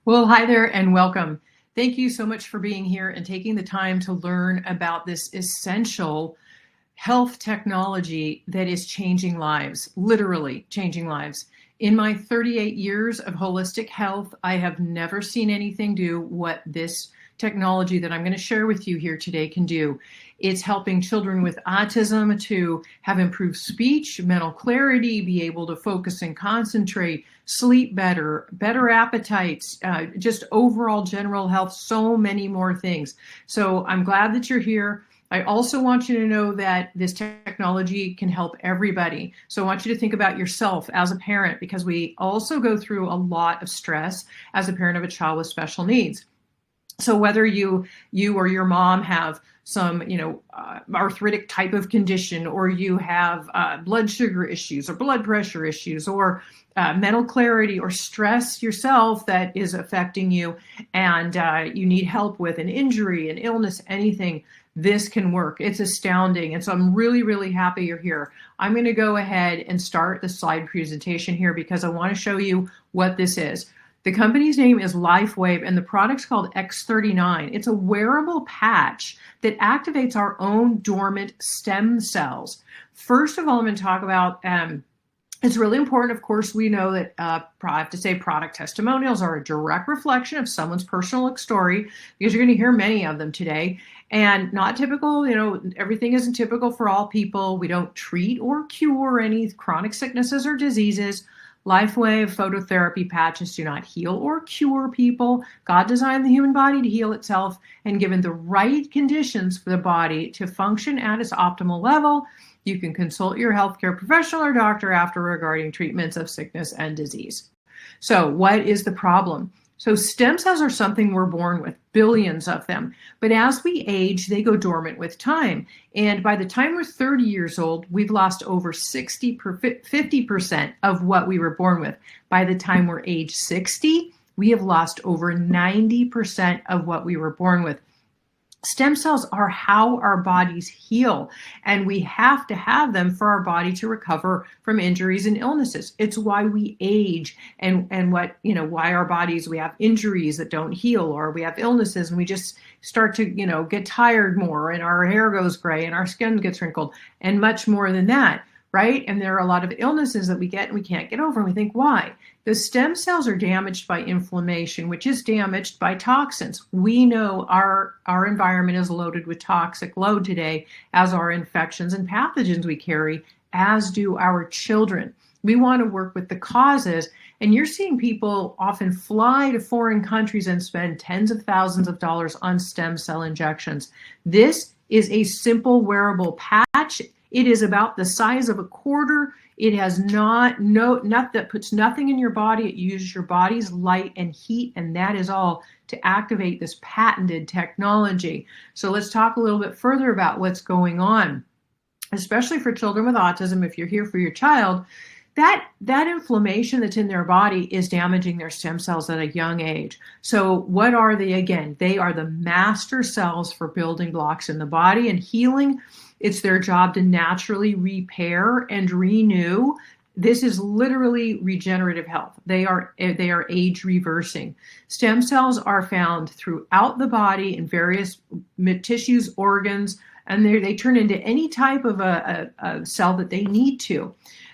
Well, hi there and welcome. Thank you so much for being here and taking the time to learn about this essential health technology that is changing lives, literally changing lives. In my 38 years of holistic health, I have never seen anything do what this technology that I'm going to share with you here today can do. It's helping children with autism to have improved speech, mental clarity, be able to focus and concentrate, sleep better, better appetites, just overall general health, so many more things. So I'm glad that you're here. I also want you to know that this technology can help everybody. So I want you to think about yourself as a parent, because we also go through a lot of stress as a parent of a child with special needs. So whether you or your mom have some, arthritic type of condition, or you have blood sugar issues or blood pressure issues, or mental clarity or stress yourself that is affecting you, and you need help with an injury, an illness, anything, this can work. It's astounding. And so I'm really, really happy you're here. I'm going to go ahead and start the slide presentation here because I want to show you what this is. The company's name is LifeWave, and the product's called X39. It's a wearable patch that activates our own dormant stem cells. First of all, I'm going to talk about it's really important. Of course, we know that I have to say product testimonials are a direct reflection of someone's personal story, because you're going to hear many of them today. And not typical, everything isn't typical for all people. We don't treat or cure any chronic sicknesses or diseases. LifeWave phototherapy patches do not heal or cure people. God designed the human body to heal itself, and given the right conditions for the body to function at its optimal level, you can consult your healthcare professional or doctor after regarding treatments of sickness and disease. So what is the problem? So stem cells are something we're born with, billions of them. But as we age, they go dormant with time. And by the time we're 30 years old, we've lost over 50% of what we were born with. By the time we're age 60, we have lost over 90% of what we were born with. Stem cells are how our bodies heal, and we have to have them for our body to recover from injuries and illnesses. It's why we age, and why our bodies, we have injuries that don't heal, or we have illnesses and we just start to, get tired more, and our hair goes gray and our skin gets wrinkled, and much more than that. Right? And there are a lot of illnesses that we get and we can't get over, and we think, why? The stem cells are damaged by inflammation, which is damaged by toxins. We know our environment is loaded with toxic load today, as are infections and pathogens we carry, as do our children. We want to work with the causes, and you're seeing people often fly to foreign countries and spend tens of thousands of dollars on stem cell injections. This is a simple wearable patch. It is about the size of a quarter. It has that puts nothing in your body. It uses your body's light and heat, and that is all to activate this patented technology. So let's talk a little bit further about what's going on, especially for children with autism. If you're here for your child, that inflammation that's in their body is damaging their stem cells at a young age. So what are they again? They are the master cells for building blocks in the body and healing. It's their job to naturally repair and renew. This is literally regenerative health. They are age reversing. Stem cells are found throughout the body in various tissues, organs, and they turn into any type of a cell that they need to.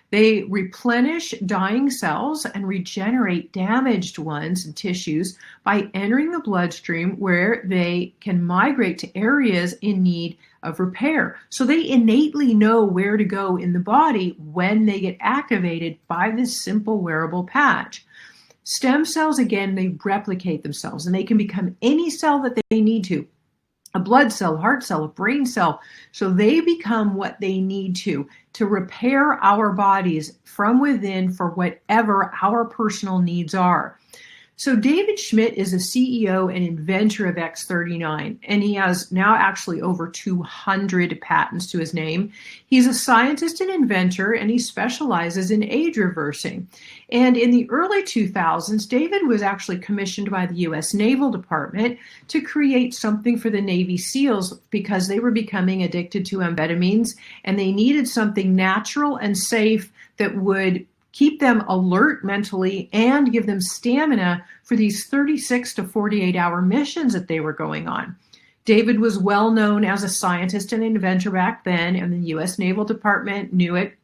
They replenish dying cells and regenerate damaged ones and tissues by entering the bloodstream, where they can migrate to areas in need of repair. So they innately know where to go in the body when they get activated by this simple wearable patch. Stem cells, again, they replicate themselves, and they can become any cell that they need to. A blood cell, a heart cell, a brain cell. So they become what they need to repair our bodies from within for whatever our personal needs are. So David Schmidt is a CEO and inventor of X39, and he has now actually over 200 patents to his name. He's a scientist and inventor, and he specializes in age reversing. And in the early 2000s, David was actually commissioned by the U.S. Naval Department to create something for the Navy SEALs, because they were becoming addicted to amphetamines, and they needed something natural and safe that would keep them alert mentally, and give them stamina for these 36 to 48-hour missions that they were going on. David was well known as a scientist and inventor back then, and the U.S. Naval Department knew it.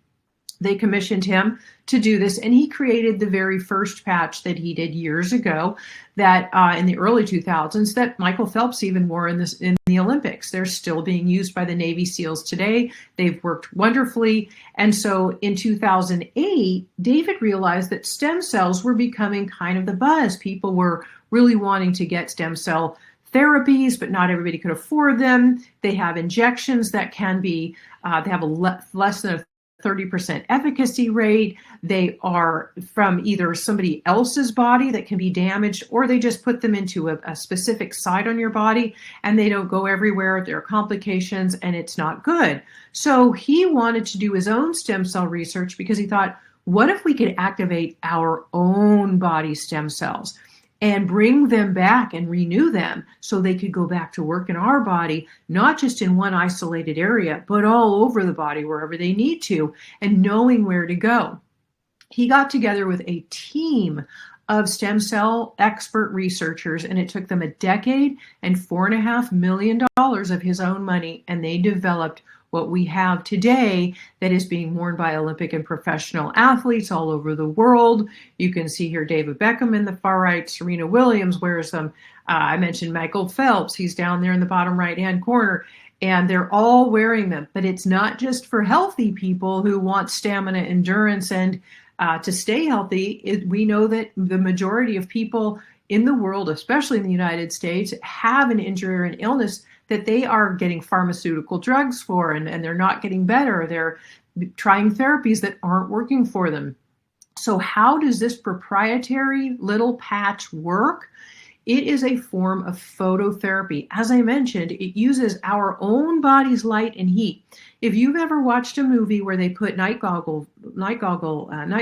They commissioned him to do this, and he created the very first patch that he did years ago that in the early 2000s that Michael Phelps even wore in the Olympics. They're still being used by the Navy SEALs today. They've worked wonderfully. And so in 2008, David realized that stem cells were becoming kind of the buzz. People were really wanting to get stem cell therapies, but not everybody could afford them. They have injections that can be, they have less than a 30% efficacy rate. They are from either somebody else's body that can be damaged, or they just put them into a specific site on your body and they don't go everywhere. There are complications and it's not good. So he wanted to do his own stem cell research because he thought, what if we could activate our own body stem cells and bring them back and renew them so they could go back to work in our body, not just in one isolated area, but all over the body, wherever they need to, and knowing where to go. He got together with a team of stem cell expert researchers, and it took them a decade and $4.5 million of his own money, and they developed what we have today that is being worn by Olympic and professional athletes all over the world. You can see here David Beckham in the far right, Serena Williams wears them. I mentioned Michael Phelps, he's down there in the bottom right-hand corner, and they're all wearing them. But it's not just for healthy people who want stamina, endurance, and to stay healthy. We know that the majority of people in the world, especially in the United States, have an injury or an illness that they are getting pharmaceutical drugs for, and they're not getting better. They're trying therapies that aren't working for them. So how does this proprietary little patch work? It is a form of phototherapy. As I mentioned, it uses our own body's light and heat. If you've ever watched a movie where they put night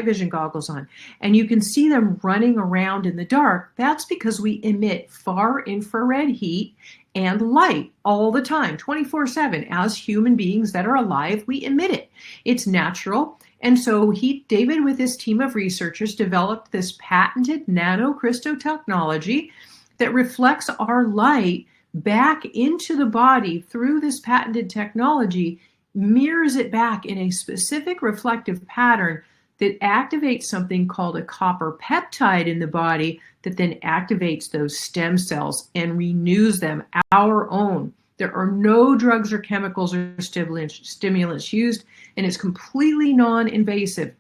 vision goggles on, and you can see them running around in the dark, that's because we emit far infrared heat and light all the time, 24/7. As human beings that are alive, we emit it. It's natural. And so David, with his team of researchers, developed this patented nanocrystal technology that reflects our light back into the body through this patented technology, mirrors it back in a specific reflective pattern that activates something called a copper peptide in the body that then activates those stem cells and renews them, our own. There are no drugs or chemicals or stimulants used, and it's completely non-invasive.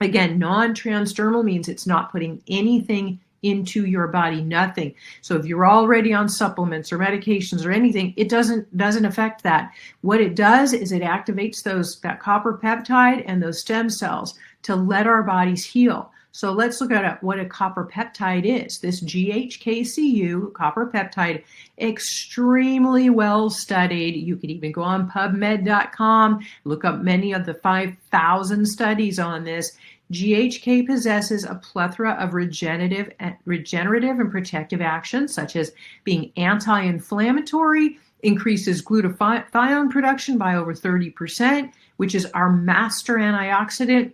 Again, non-transdermal means it's not putting anything into your body, nothing. So if you're already on supplements or medications or anything, it doesn't affect that. What it does is it activates that copper peptide and those stem cells to let our bodies heal. So let's look at what a copper peptide is. This GHKCU, copper peptide, extremely well studied. You could even go on PubMed.com, look up many of the 5,000 studies on this. GHK possesses a plethora of regenerative and protective actions, such as being anti-inflammatory, increases glutathione production by over 30%, which is our master antioxidant.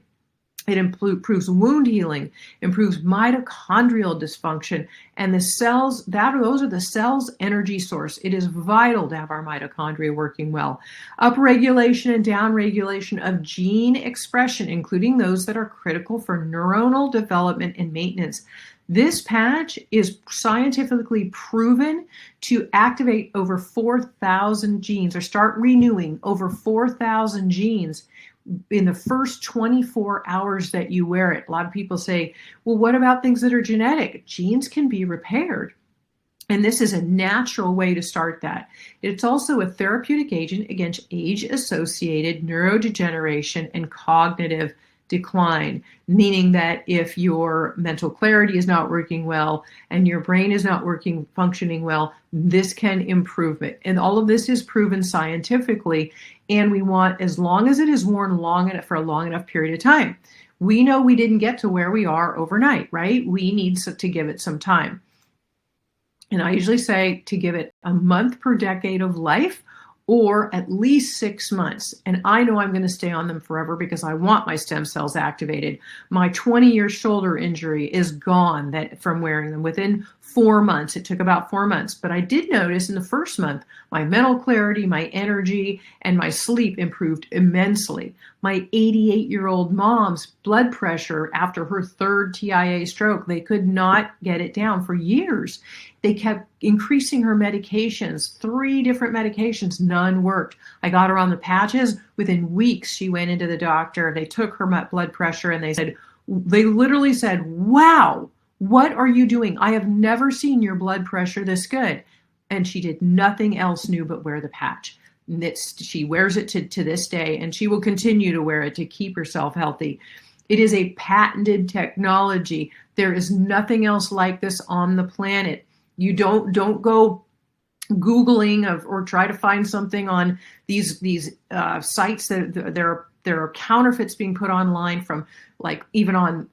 It improves wound healing, improves mitochondrial dysfunction, and the cells, those are the cell's energy source. It is vital to have our mitochondria working well. Upregulation and downregulation of gene expression, including those that are critical for neuronal development and maintenance. This patch is scientifically proven to activate over 4,000 genes, or start renewing over 4,000 genes in the first 24 hours that you wear it. A lot of people say, well, what about things that are genetic? Genes can be repaired. And this is a natural way to start that. It's also a therapeutic agent against age-associated neurodegeneration and cognitive decline, meaning that if your mental clarity is not working well and your brain is not functioning well, this can improve it. And all of this is proven scientifically. And we want, as long as it is worn for a long enough period of time. We know we didn't get to where we are overnight, right? We need to give it some time. And I usually say to give it a month per decade of life, or at least 6 months. And I know I'm going to stay on them forever because I want my stem cells activated. My 20-year shoulder injury is gone from wearing them within 4 months. It took about 4 months, but I did notice in the first month, my mental clarity, my energy, and my sleep improved immensely. My 88-year-old mom's blood pressure after her third TIA stroke, they could not get it down for years. They kept increasing her medications, 3 different medications, none worked. I got her on the patches. Within weeks, she went into the doctor. They took her blood pressure and they literally said, wow, what are you doing? I have never seen your blood pressure this good. And she did nothing else new but wear the patch. She wears it to this day, and she will continue to wear it to keep herself healthy. It is a patented technology. There is nothing else like this on the planet. You don't go Googling or try to find something on these sites that there are counterfeits being put online from, like, even on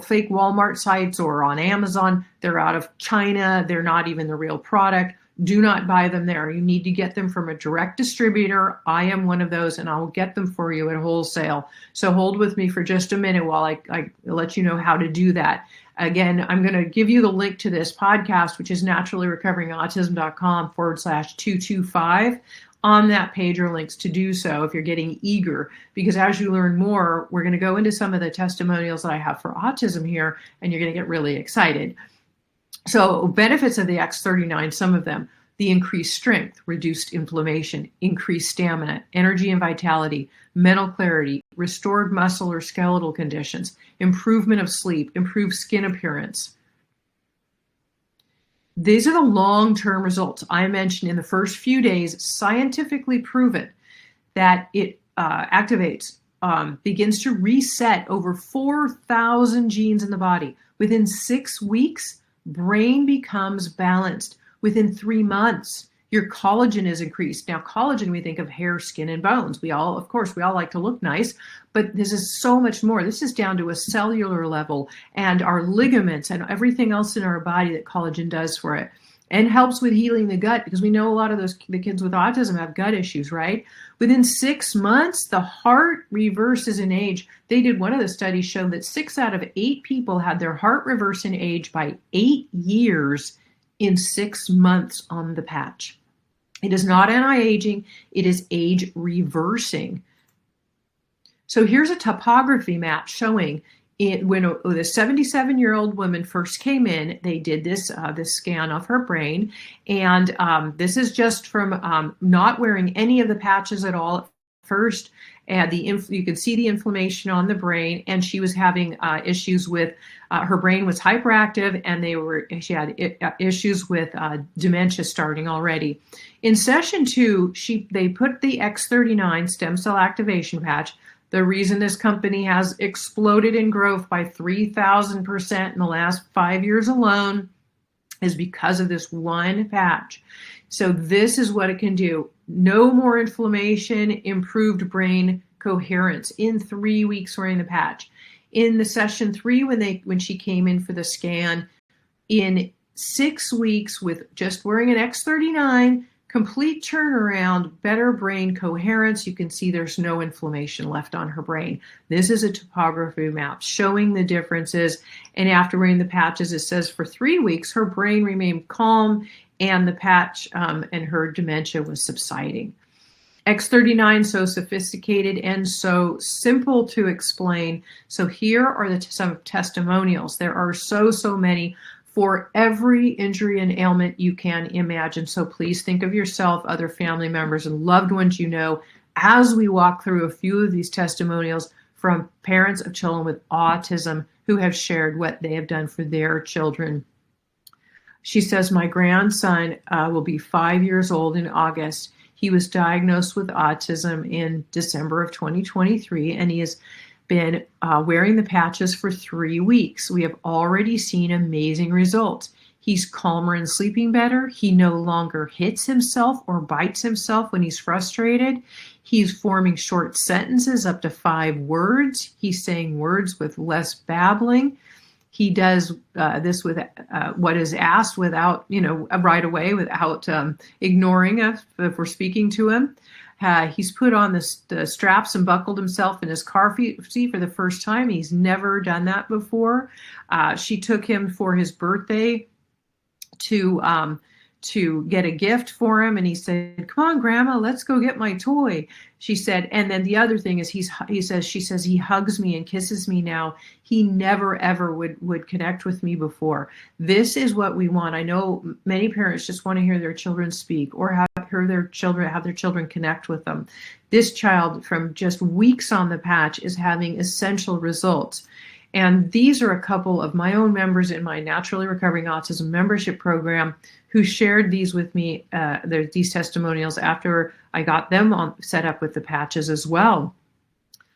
fake Walmart sites or on Amazon. They're out of China. They're not even the real product. Do not buy them there. You need to get them from a direct distributor. I am one of those, and I will get them for you at wholesale. So hold with me for just a minute while I let you know how to do that. Again, I'm going to give you the link to this podcast, which is naturallyrecoveringautism.com/225. On that page are links to do so if you're getting eager, because as you learn more, we're going to go into some of the testimonials that I have for autism here, and you're going to get really excited. So benefits of the X39, some of them: the increased strength, reduced inflammation, increased stamina, energy and vitality, mental clarity, restored muscle or skeletal conditions, improvement of sleep, improved skin appearance. These are the long-term results I mentioned in the first few days, scientifically proven that it activates, begins to reset over 4,000 genes in the body. Within 6 weeks, brain becomes balanced. Within 3 months, your collagen is increased. Now, collagen, we think of hair, skin, and bones. We all like to look nice, but this is so much more. This is down to a cellular level, and our ligaments and everything else in our body that collagen does for it, and helps with healing the gut, because we know a lot of the kids with autism have gut issues, right? Within 6 months, the heart reverses in age. One of the studies showed that 6 out of 8 people had their heart reverse in age by 8 years in 6 months on the patch. It is not anti-aging, it is age reversing. So here's a topography map showing it when the 77-year-old woman first came in. They did this scan of her brain, and this is just from not wearing any of the patches at all at first. And you can see the inflammation on the brain, and she was having issues with her brain was hyperactive, and she had issues with dementia starting already. In session 2, they put the X39 stem cell activation patch. The reason this company has exploded in growth by 3,000% in the last 5 years alone is because of this one patch. So this is what it can do. No more inflammation, improved brain coherence in 3 weeks wearing the patch. In the session 3, when she came in for the scan, in 6 weeks with just wearing an X39, complete turnaround, better brain coherence. You can see there's no inflammation left on her brain. This is a topography map showing the differences. And after wearing the patches, it says for 3 weeks, her brain remained calm, and the patch and her dementia was subsiding. X39, so sophisticated and so simple to explain. So here are some testimonials. There are so many for every injury and ailment you can imagine. So please think of yourself, other family members, and loved ones you know as we walk through a few of these testimonials from parents of children with autism who have shared what they have done for their children. She says, my grandson will be 5 years old in August. He was diagnosed with autism in December of 2023, and he has been wearing the patches for 3 weeks. We have already seen amazing results. He's calmer and sleeping better. He no longer hits himself or bites himself when he's frustrated. He's forming short sentences up to 5 words. He's saying words with less babbling. He does this with what is asked without, right away, without ignoring us if we're speaking to him. He's put on the straps and buckled himself in his car seat for the first time. He's never done that before. She took him for his birthday to get a gift for him, and he said, "Come on, Grandma, let's go get my toy." She said, and then the other thing is she says he hugs me and kisses me now. He never ever would connect with me before. This is what we want. I know many parents just want to hear their children speak or have their children connect with them. This child, from just weeks on the patch, is having essential results. And these are a couple of my own members in my Naturally Recovering Autism membership program who shared these with me, these testimonials, after I got them set up with the patches as well.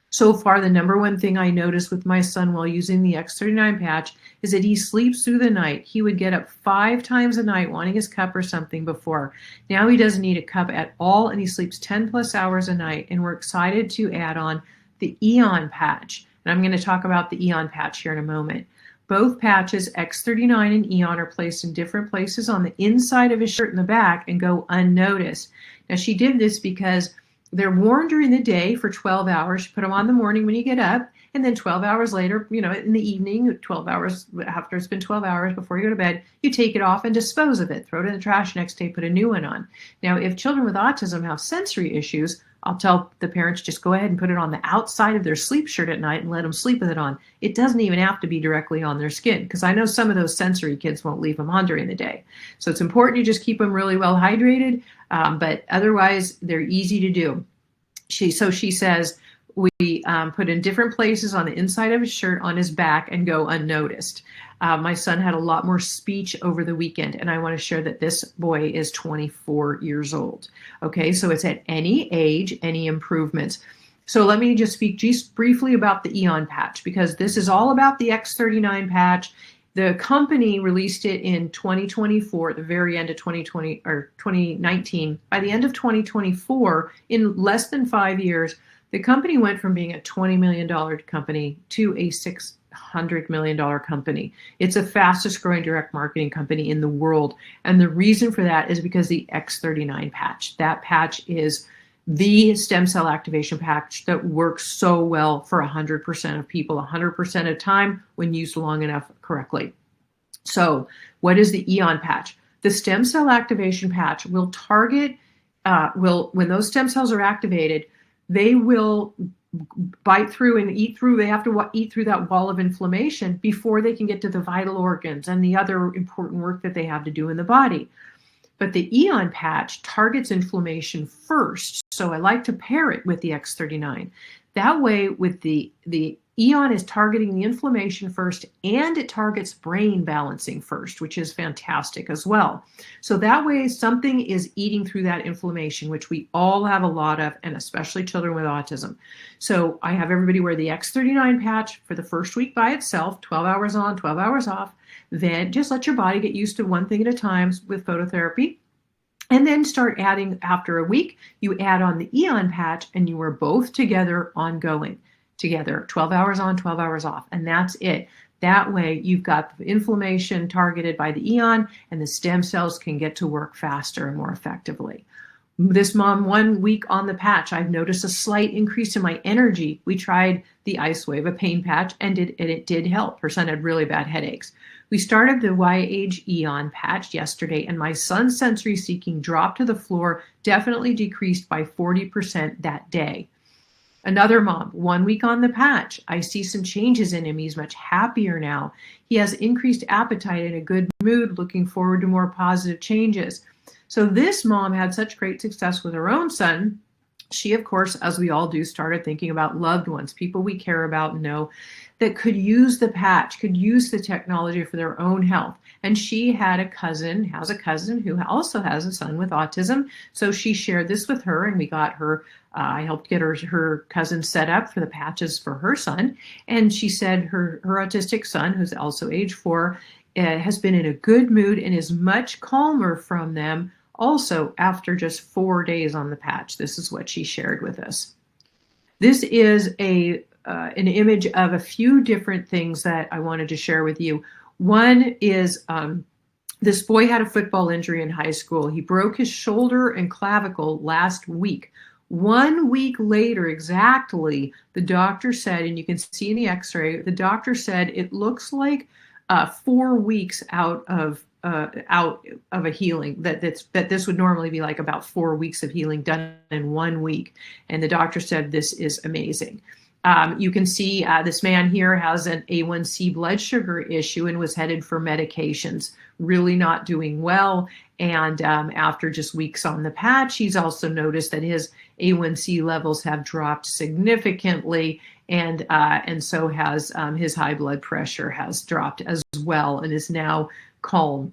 So far, the number one thing I noticed with my son while using the X39 patch is that he sleeps through the night. He would get up 5 times a night wanting his cup or something before. Now he doesn't need a cup at all, and he sleeps 10 plus hours a night. And we're excited to add on the Eon patch. And I'm going to talk about the Eon patch here in a moment. Both patches, X39 and Eon, are placed in different places on the inside of his shirt and the back and go unnoticed. Now, she did this because they're worn during the day for 12 hours. She put them on the morning when you get up, and then 12 hours later, in the evening, 12 hours after it's been 12 hours before you go to bed, you take it off and dispose of it. Throw it in the trash next day, put a new one on. Now, if children with autism have sensory issues, I'll tell the parents, just go ahead and put it on the outside of their sleep shirt at night and let them sleep with it on. It doesn't even have to be directly on their skin, because I know some of those sensory kids won't leave them on during the day. So it's important you just keep them really well hydrated, but otherwise they're easy to do. She says we put in different places on the inside of his shirt, on his back, and go unnoticed. My son had a lot more speech over the weekend, and I want to share that this boy is 24 years old. Okay, so it's at any age, any improvements. So let me just speak briefly about the Eon patch, because this is all about the X39 patch. The company released it in 2024, at the very end of 2020 or 2019. By the end of 2024, in less than 5 years, the company went from being a $20 million company to a $600 million company. It's the fastest growing direct marketing company in the world. And the reason for that is because the X39 patch. That patch is the stem cell activation patch that works so well for 100% of people, 100% of the time when used long enough correctly. So what is the Eon patch? The stem cell activation patch will target, when those stem cells are activated, they will bite through and eat through. They have to eat through that wall of inflammation before they can get to the vital organs and the other important work that they have to do in the body. But the Eon patch targets inflammation first. So I like to pair it with the X39. That way, with the Eon is targeting the inflammation first, and it targets brain balancing first, which is fantastic as well. So that way something is eating through that inflammation, which we all have a lot of, and especially children with autism. So I have everybody wear the X39 patch for the first week by itself, 12 hours on, 12 hours off. Then just let your body get used to one thing at a time with phototherapy. And then start adding, after a week, you add on the Eon patch, and you are both together ongoing. Together, 12 hours on, 12 hours off, and that's it. That way, you've got the inflammation targeted by the Eon, and the stem cells can get to work faster and more effectively. This mom, 1 week on the patch, I've noticed a slight increase in my energy. We tried the Ice Wave, a pain patch, and it did help. Her son had really bad headaches. We started the Y-Age Eon patch yesterday, and my son's sensory seeking dropped to the floor, definitely decreased by 40% that day. Another mom, 1 week on the patch. I see some changes in him. He's much happier now. He has increased appetite and a good mood, looking forward to more positive changes. So this mom had such great success with her own son. She, of course, as we all do, started thinking about loved ones, people we care about and know that could use the patch, could use the technology for their own health. And she has a cousin who also has a son with autism. So she shared this with her, and we got her, I helped get her cousin set up for the patches for her son. And she said her autistic son, who's also age 4, has been in a good mood and is much calmer from them also after just 4 days on the patch. This is what she shared with us. This is a an image of a few different things that I wanted to share with you. One is this boy had a football injury in high school. He broke his shoulder and clavicle last week. 1 week later, exactly, the doctor said, and you can see in the x-ray, the doctor said it looks like 4 weeks out of a healing, that this would normally be like about 4 weeks of healing done in 1 week. And the doctor said, this is amazing. You can see this man here has an A1C blood sugar issue and was headed for medications, really not doing well. And after just weeks on the patch, he's also noticed that his A1C levels have dropped significantly, and so has his high blood pressure has dropped as well and is now calm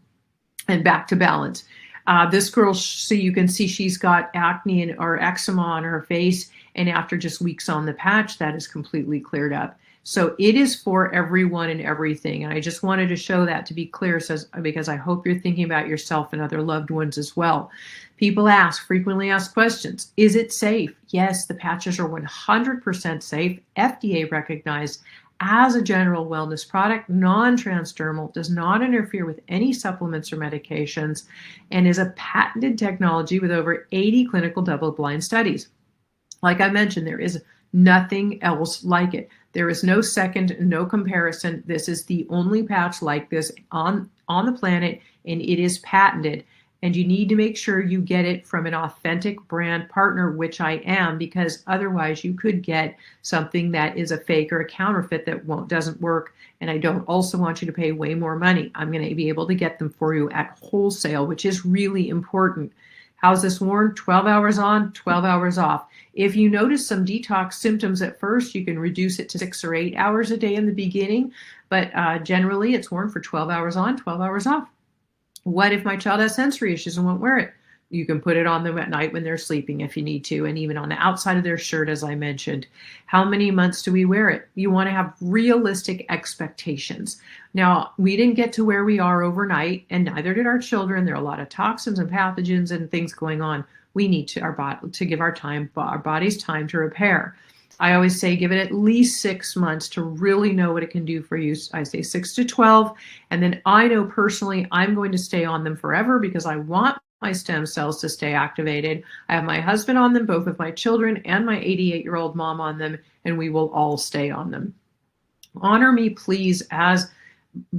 and back to balance. This girl, so you can see she's got acne or eczema on her face, and after just weeks on the patch, that is completely cleared up. So it is for everyone and everything. And I just wanted to show that to be clear, because I hope you're thinking about yourself and other loved ones as well. People frequently ask questions. Is it safe? Yes, the patches are 100% safe, FDA recognized as a general wellness product, non-transdermal, does not interfere with any supplements or medications, and is a patented technology with over 80 clinical double-blind studies. Like I mentioned, there is nothing else like it. There is no second, no comparison. This is the only patch like this on the planet, and it is patented. And you need to make sure you get it from an authentic brand partner, which I am, because otherwise you could get something that is a fake or a counterfeit that doesn't work. And I don't also want you to pay way more money. I'm going to be able to get them for you at wholesale, which is really important. How's this worn? 12 hours on, 12 hours off. If you notice some detox symptoms at first, you can reduce it to 6 or 8 hours a day in the beginning, but generally it's worn for 12 hours on, 12 hours off. What if my child has sensory issues and won't wear it? You can put it on them at night when they're sleeping if you need to, and even on the outside of their shirt, as I mentioned. How many months do we wear it? You want to have realistic expectations. Now, we didn't get to where we are overnight, and neither did our children. There are a lot of toxins and pathogens and things going on. We need to give our bodies time to repair. I always say give it at least 6 months to really know what it can do for you. I say 6 to 12. And then I know personally I'm going to stay on them forever because I want my stem cells to stay activated. I have my husband on them, both of my children and my 88-year-old mom on them, and we will all stay on them. Honor me, please, as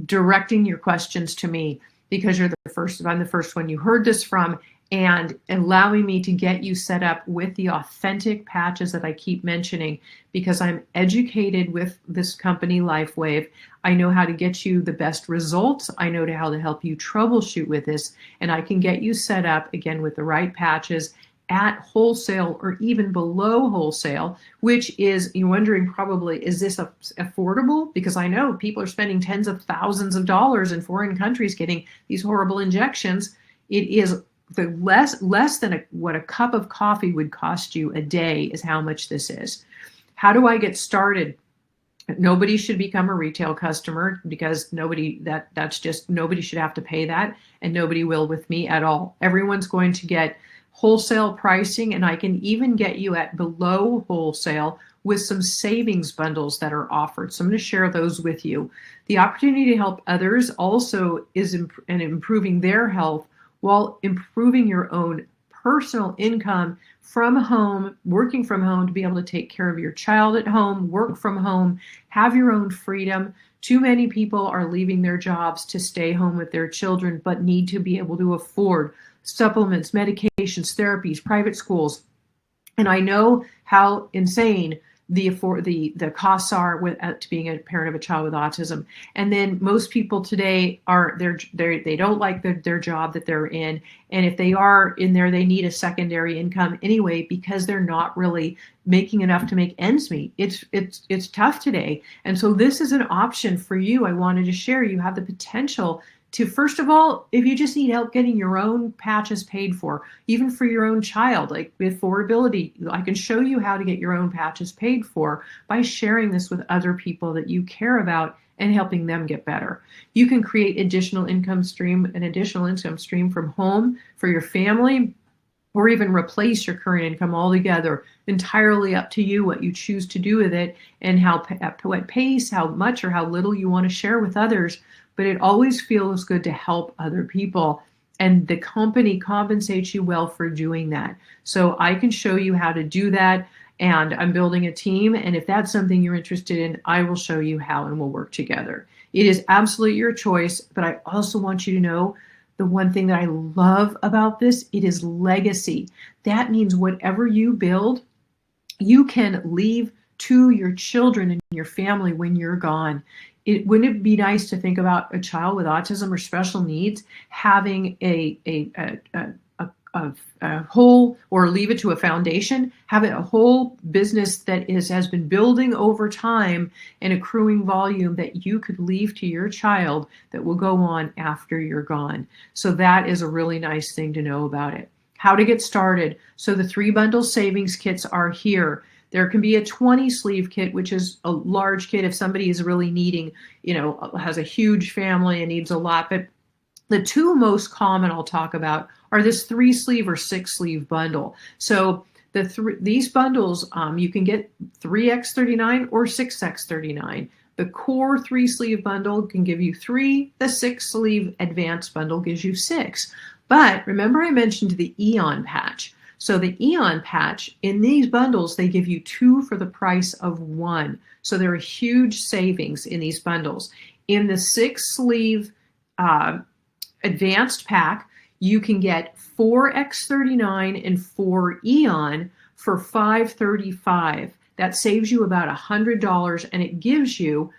directing your questions to me, because you're the first. I'm the first one you heard this from, and allowing me to get you set up with the authentic patches that I keep mentioning, because I'm educated with this company, LifeWave. I know how to get you the best results. I know how to help you troubleshoot with this, and I can get you set up again with the right patches at wholesale or even below wholesale, which is, you're wondering probably, is this affordable? Because I know people are spending tens of thousands of dollars in foreign countries getting these horrible injections. It is the less than what a cup of coffee would cost you a day is how much this is. How do I get started? Nobody should become a retail customer, because nobody should have to pay that, and nobody will with me at all. Everyone's going to get wholesale pricing, and I can even get you at below wholesale with some savings bundles that are offered. So I'm going to share those with you. The opportunity to help others also is improving their health while improving your own personal income from home, working from home to be able to take care of your child at home, work from home, have your own freedom. Too many people are leaving their jobs to stay home with their children, but need to be able to afford supplements, medications, therapies, private schools. And I know how insane the costs are to being a parent of a child with autism. And then most people today they don't like their job that they're in, and if they are in there, they need a secondary income anyway, because they're not really making enough to make ends meet. It's tough today, and so this is an option for you. I wanted to share. You have the potential to, first of all, if you just need help getting your own patches paid for, even for your own child, like affordability, I can show you how to get your own patches paid for by sharing this with other people that you care about and helping them get better. You can create an additional income stream from home for your family. or even replace your current income altogether. Entirely up to you what you choose to do with it, and at what pace, how much or how little you want to share with others. But it always feels good to help other people, and the company compensates you well for doing that. So I can show you how to do that, and I'm building a team, and if that's something you're interested in, I will show you how, and we'll work together. It is absolutely your choice, but I also want you to know the one thing that I love about this, it is legacy. That means whatever you build, you can leave to your children and your family when you're gone. Wouldn't it be nice to think about a child with autism or special needs having a whole, or leave it to a foundation, have a whole business that has been building over time and accruing volume that you could leave to your child that will go on after you're gone. So that is a really nice thing to know about it. How to get started. So the 3-bundle savings kits are here. There can be a 20 sleeve kit, which is a large kit if somebody is really needing, has a huge family and needs a lot. But the 2 most common I'll talk about are this 3 sleeve or 6 sleeve bundle. So these bundles, you can get 3X39 or 6X39. The core 3 sleeve bundle can give you 3. The 6 sleeve advanced bundle gives you 6. But remember I mentioned the Eon patch. So the Eon patch, in these bundles, they give you 2 for the price of 1. So there are huge savings in these bundles. In the 6 sleeve advanced pack, you can get 4X39 and 4 Eon for $535. That saves you about $100, and it gives you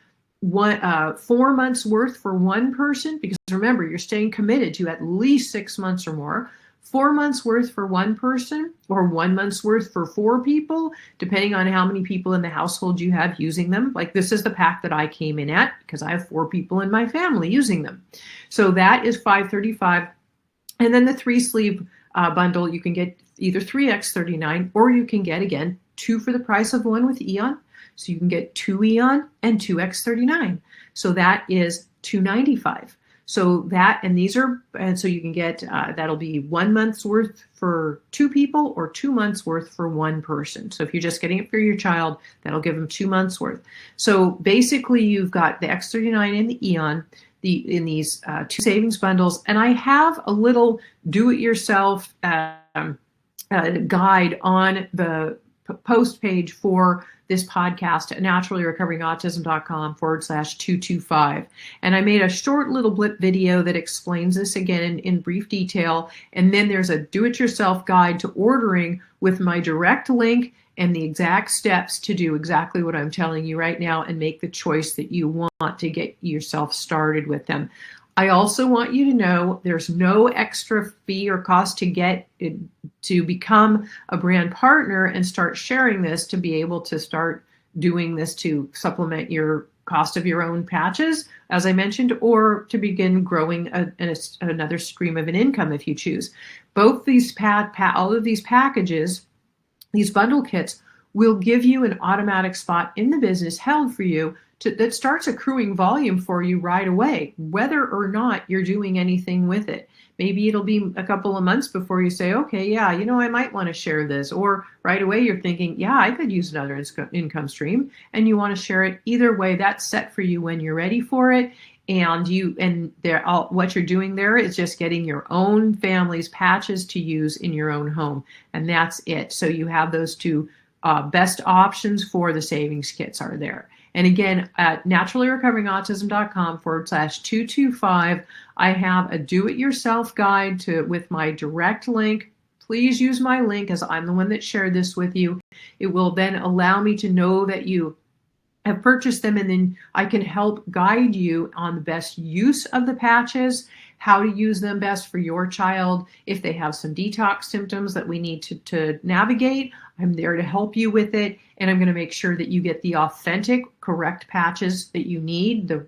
4 months worth for one person, because remember, you're staying committed to at least 6 months or more. 4 months worth for one person, or 1 month's worth for 4 people, depending on how many people in the household you have using them. Like this is the pack that I came in at because I have 4 people in my family using them. So that is $535. And then the 3 sleeve bundle, you can get either 3X39, or you can get, again, 2 for the price of 1 with Eon. So you can get 2 Eon and 2X39. So that is $295. So so you can get, that'll be 1 month's worth for 2 people or 2 months worth for one person. So if you're just getting it for your child, that'll give them 2 months worth. So basically you've got the X39 and the Eon in these 2 savings bundles. And I have a little do-it-yourself guide on the post page for this podcast at naturallyrecoveringautism.com/225. And I made a short little blip video that explains this again in brief detail. And then there's a do-it-yourself guide to ordering with my direct link and the exact steps to do exactly what I'm telling you right now and make the choice that you want to get yourself started with them. I also want you to know there's no extra fee or cost to get it, to become a brand partner and start sharing this, to be able to start doing this to supplement your cost of your own patches, as I mentioned, or to begin growing another stream of an income if you choose. Both these all of these packages, these bundle kits, will give you an automatic spot in the business held for you that starts accruing volume for you right away, whether or not you're doing anything with it. Maybe it'll be a couple of months before you say, okay, yeah, I might want to share this. Or right away you're thinking, yeah, I could use another income stream, and you want to share it. Either way, that's set for you when you're ready for it. And what you're doing there is just getting your own family's patches to use in your own home. And that's it. So you have those 2 best options for the savings kits are there. And again, at naturallyrecoveringautism.com/225, I have a do-it-yourself guide with my direct link. Please use my link, as I'm the one that shared this with you. It will then allow me to know that you have purchased them, and then I can help guide you on the best use of the patches, how to use them best for your child. If they have some detox symptoms that we need to navigate, I'm there to help you with it. And I'm going to make sure that you get the authentic, correct patches that you need, the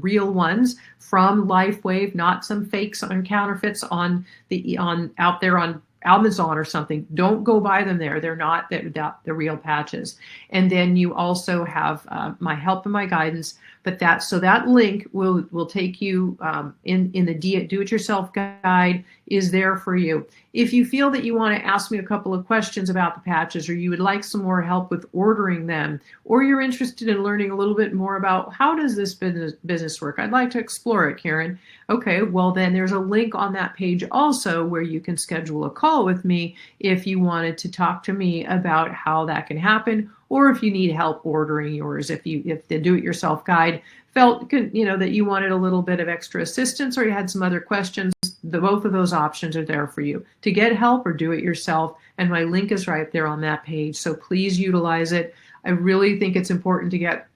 real ones from LifeWave, not some fakes and counterfeits out there on Amazon or something. Don't go buy them there. They're not the real patches. And then you also have my help and my guidance. But that link will take you in the do-it-yourself guide is there for you. If you feel that you want to ask me a couple of questions about the patches, or you would like some more help with ordering them, or you're interested in learning a little bit more about how does this business work, I'd like to explore it, Karen. Okay, well then there's a link on that page also where you can schedule a call with me if you wanted to talk to me about how that can happen, or if you need help ordering yours, if the do-it-yourself guide felt that you wanted a little bit of extra assistance, or you had some other questions, both of those options are there for you to get help or do it yourself. And my link is right there on that page. So please utilize it. I really think it's important to get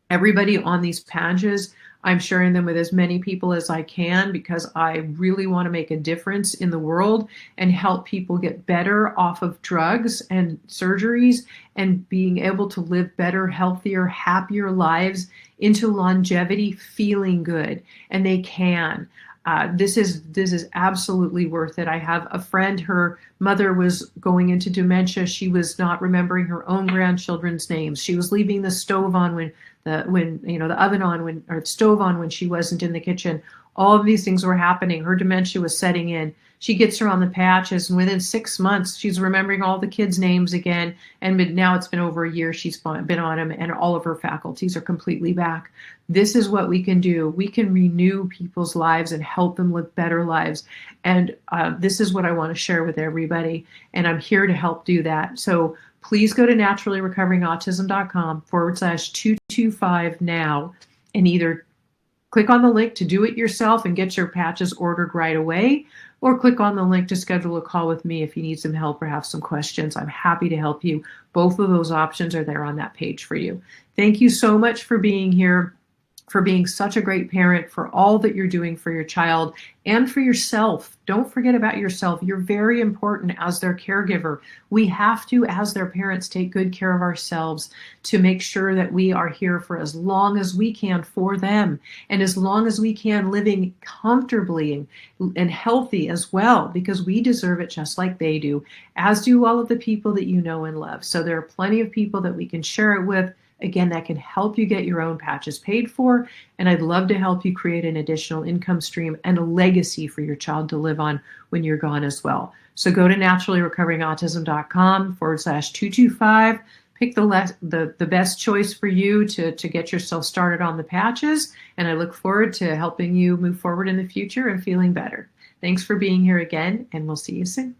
everybody on these pages. I'm sharing them with as many people as I can because I really want to make a difference in the world and help people get better off of drugs and surgeries and being able to live better, healthier, happier lives into longevity, feeling good. And they can. This is absolutely worth it. I have a friend, her mother was going into dementia. She was not remembering her own grandchildren's names. She was leaving the stove on the oven on or stove on when she wasn't in the kitchen. All of these things were happening. Her dementia was setting in. She gets her on the patches, and within 6 months, she's remembering all the kids' names again. And now it's been over a year she's been on them, and all of her faculties are completely back. This is what we can do. We can renew people's lives and help them live better lives. And this is what I want to share with everybody. And I'm here to help do that. So please go to naturallyrecoveringautism.com/225 now and either click on the link to do it yourself and get your patches ordered right away, or click on the link to schedule a call with me if you need some help or have some questions. I'm happy to help you. Both of those options are there on that page for you. Thank you so much for being here, for being such a great parent, for all that you're doing for your child and for yourself. Don't forget about yourself. You're very important as their caregiver. We have to, as their parents, take good care of ourselves to make sure that we are here for as long as we can for them, and as long as we can, living comfortably and healthy as well, because we deserve it just like they do, as do all of the people that you know and love. So there are plenty of people that we can share it with. Again, that can help you get your own patches paid for, and I'd love to help you create an additional income stream and a legacy for your child to live on when you're gone as well. So go to naturallyrecoveringautism.com/225, pick the best choice for you to get yourself started on the patches, and I look forward to helping you move forward in the future and feeling better. Thanks for being here again, and we'll see you soon.